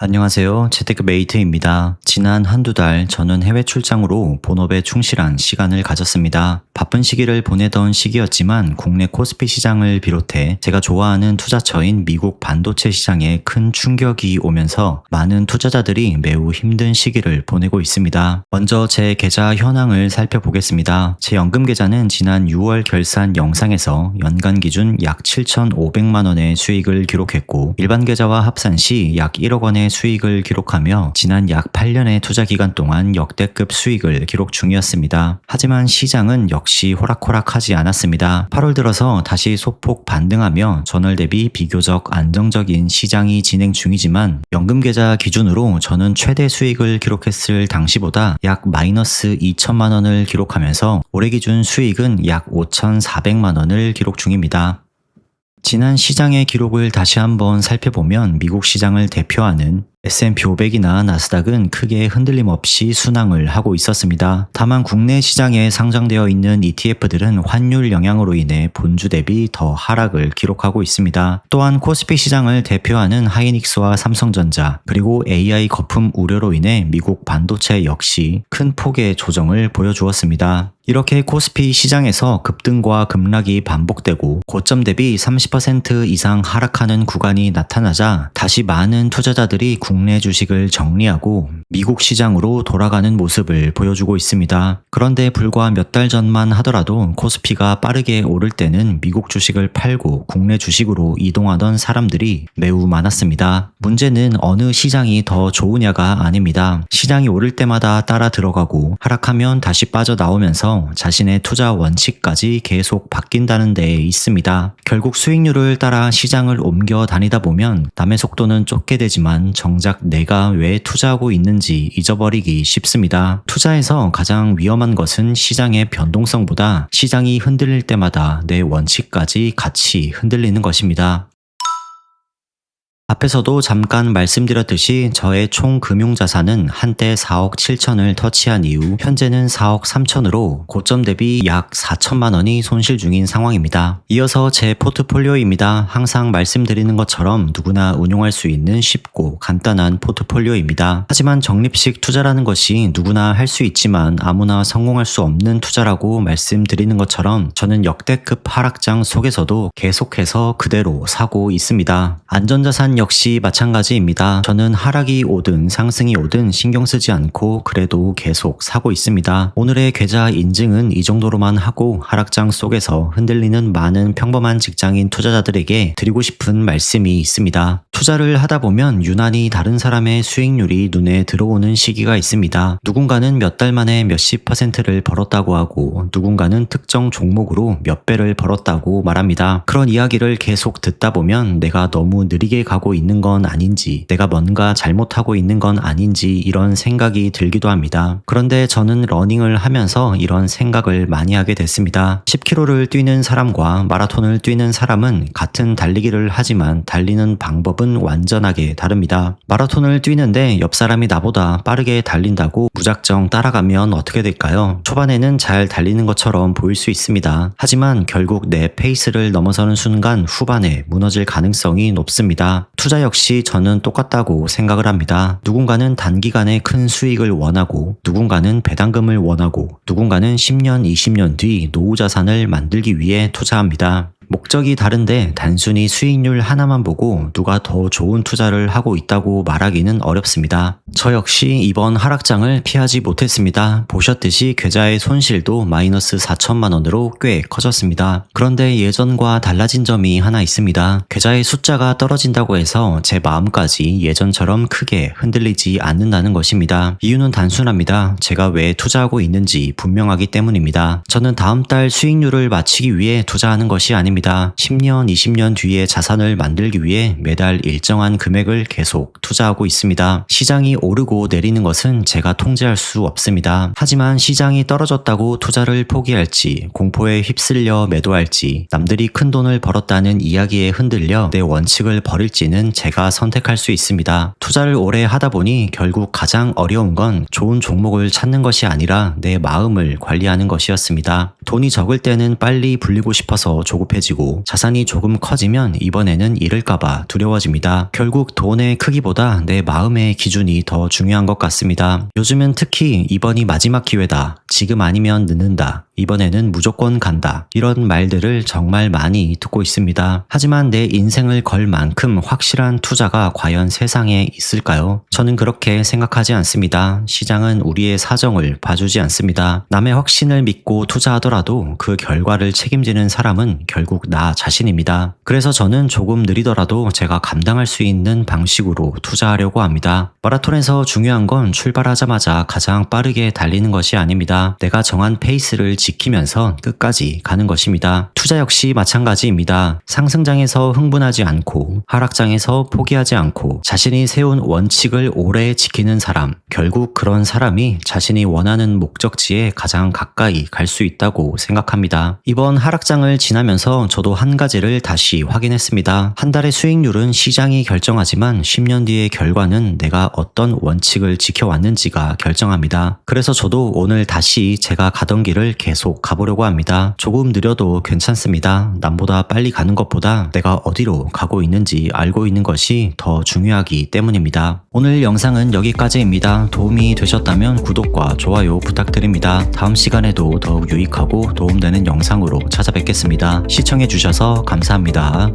안녕하세요. 재테크메이트입니다. 지난 한두 달 저는 해외 출장으로 본업에 충실한 시간을 가졌습니다. 바쁜 시기를 보내던 시기였지만 국내 코스피 시장을 비롯해 제가 좋아하는 투자처인 미국 반도체 시장에 큰 충격이 오면서 많은 투자자들이 매우 힘든 시기를 보내고 있습니다. 먼저 제 계좌 현황을 살펴보겠습니다. 제 연금 계좌는 지난 6월 결산 영상에서 연간 기준 약 7,500만 원의 수익을 기록했고 일반 계좌와 합산 시 약 1억 원의 수익을 기록하며 지난 약 8년의 투자 기간 동안 역대급 수익을 기록 중이었습니다. 하지만 시장은 역시 호락호락하지 않았습니다. 8월 들어서 다시 소폭 반등하며 전월 대비 비교적 안정적인 시장이 진행 중이지만 연금 계좌 기준으로 저는 최대 수익을 기록했을 당시보다 약 마이너스 2천만 원을 기록하면서 올해 기준 수익은 약 5,400만 원을 기록 중입니다. 지난 시장의 기록을 다시 한번 살펴보면 미국 시장을 대표하는 S&P 500이나 나스닥은 크게 흔들림 없이 순항을 하고 있었습니다. 다만 국내 시장에 상장되어 있는 ETF들은 환율 영향으로 인해 본주 대비 더 하락을 기록하고 있습니다. 또한 코스피 시장을 대표하는 하이닉스와 삼성전자 그리고 AI 거품 우려로 인해 미국 반도체 역시 큰 폭의 조정을 보여주었습니다. 이렇게 코스피 시장에서 급등과 급락이 반복되고 고점 대비 30% 이상 하락하는 구간이 나타나자 다시 많은 투자자들이 국내 주식을 정리하고 미국 시장으로 돌아가는 모습을 보여주고 있습니다. 그런데 불과 몇 달 전만 하더라도 코스피가 빠르게 오를 때는 미국 주식을 팔고 국내 주식으로 이동하던 사람들이 매우 많았습니다. 문제는 어느 시장이 더 좋으냐가 아닙니다. 시장이 오를 때마다 따라 들어가고 하락하면 다시 빠져나오면서 자신의 투자 원칙까지 계속 바뀐다는 데에 있습니다. 결국 수익률을 따라 시장을 옮겨 다니다 보면 남의 속도는 쫓게 되지만 정작 내가 왜 투자하고 있는지 잊어버리기 쉽습니다. 투자에서 가장 위험한 것은 시장의 변동성보다 시장이 흔들릴 때마다 내 원칙까지 같이 흔들리는 것입니다. 앞에서도 잠깐 말씀드렸듯이 저의 총 금융자산은 한때 4억 7천을 터치한 이후 현재는 4억 3천으로 고점 대비 약 4천만 원이 손실 중인 상황입니다. 이어서 제 포트폴리오입니다. 항상 말씀드리는 것처럼 누구나 운용할 수 있는 쉽고 간단한 포트폴리오입니다. 하지만 적립식 투자라는 것이 누구나 할 수 있지만 아무나 성공할 수 없는 투자라고 말씀드리는 것처럼 저는 역대급 하락장 속에서도 계속해서 그대로 사고 있습니다. 안전자산 역시 마찬가지입니다. 저는 하락이 오든 상승이 오든 신경 쓰지 않고 그래도 계속 사고 있습니다. 오늘의 계좌 인증은 이 정도로만 하고 하락장 속에서 흔들리는 많은 평범한 직장인 투자자들에게 드리고 싶은 말씀이 있습니다. 투자를 하다 보면 유난히 다른 사람의 수익률이 눈에 들어오는 시기가 있습니다. 누군가는 몇 달 만에 몇십 %를 벌었다고 하고 누군가는 특정 종목으로 몇 배를 벌었다고 말합니다. 그런 이야기를 계속 듣다 보면 내가 너무 느리게 가고 있는 건 아닌지 내가 뭔가 잘못하고 있는 건 아닌지 이런 생각이 들기도 합니다. 그런데 저는 러닝을 하면서 이런 생각을 많이 하게 됐습니다. 10km를 뛰는 사람과 마라톤을 뛰는 사람은 같은 달리기를 하지만 달리는 방법은 완전하게 다릅니다. 마라톤을 뛰는데 옆 사람이 나보다 빠르게 달린다고 무작정 따라가면 어떻게 될까요? 초반에는 잘 달리는 것처럼 보일 수 있습니다. 하지만 결국 내 페이스를 넘어서는 순간 후반에 무너질 가능성이 높습니다. 투자 역시 저는 똑같다고 생각을 합니다. 누군가는 단기간에 큰 수익을 원하고 누군가는 배당금을 원하고 누군가는 10년, 20년 뒤 노후 자산을 만들기 위해 투자합니다. 목적이 다른데 단순히 수익률 하나만 보고 누가 더 좋은 투자를 하고 있다고 말하기는 어렵습니다. 저 역시 이번 하락장을 피하지 못했습니다. 보셨듯이 계좌의 손실도 마이너스 4천만 원으로 꽤 커졌습니다. 그런데 예전과 달라진 점이 하나 있습니다. 계좌의 숫자가 떨어진다고 해서 제 마음까지 예전처럼 크게 흔들리지 않는다는 것입니다. 이유는 단순합니다. 제가 왜 투자하고 있는지 분명하기 때문입니다. 저는 다음 달 수익률을 맞추기 위해 투자하는 것이 아닙니다. 10년, 20년 뒤에 자산을 만들기 위해 매달 일정한 금액을 계속 투자하고 있습니다. 시장이 오르고 내리는 것은 제가 통제할 수 없습니다. 하지만 시장이 떨어졌다고 투자를 포기할지, 공포에 휩쓸려 매도할지, 남들이 큰 돈을 벌었다는 이야기에 흔들려 내 원칙을 버릴지는 제가 선택할 수 있습니다. 투자를 오래 하다 보니 결국 가장 어려운 건 좋은 종목을 찾는 것이 아니라 내 마음을 관리하는 것이었습니다. 돈이 적을 때는 빨리 불리고 싶어서 조급해지 익숙해지고 자산이 조금 커지면 이번에는 잃을까봐 두려워집니다. 결국 돈의 크기보다 내 마음의 기준이 더 중요한 것 같습니다. 요즘은 특히 이번이 마지막 기회다. 지금 아니면 늦는다. 이번에는 무조건 간다. 이런 말들을 정말 많이 듣고 있습니다. 하지만 내 인생을 걸 만큼 확실한 투자가 과연 세상에 있을까요? 저는 그렇게 생각하지 않습니다. 시장은 우리의 사정을 봐주지 않습니다. 남의 확신을 믿고 투자하더라도 그 결과를 책임지는 사람은 결국 나 자신입니다. 그래서 저는 조금 느리더라도 제가 감당할 수 있는 방식으로 투자하려고 합니다. 마라톤에서 중요한 건 출발하자마자 가장 빠르게 달리는 것이 아닙니다. 내가 정한 페이스를 지키면서 끝까지 가는 것입니다. 투자 역시 마찬가지입니다. 상승장에서 흥분하지 않고 하락장에서 포기하지 않고 자신이 세운 원칙을 오래 지키는 사람, 결국 그런 사람이 자신이 원하는 목적지에 가장 가까이 갈 수 있다고 생각합니다. 이번 하락장을 지나면서 저도 한 가지를 다시 확인했습니다. 한 달의 수익률은 시장이 결정하지만 10년 뒤의 결과는 내가 어떤 원칙을 지켜왔는지가 결정합니다. 그래서 저도 오늘 다시 제가 가던 길을 계속 가보려고 합니다. 조금 느려도 괜찮습니다. 남보다 빨리 가는 것보다 내가 어디로 가고 있는지 알고 있는 것이 더 중요하기 때문입니다. 오늘 영상은 여기까지입니다. 도움이 되셨다면 구독과 좋아요 부탁드립니다. 다음 시간에도 더욱 유익하고 도움되는 영상으로 찾아뵙겠습니다. 시청해주셔서 감사합니다.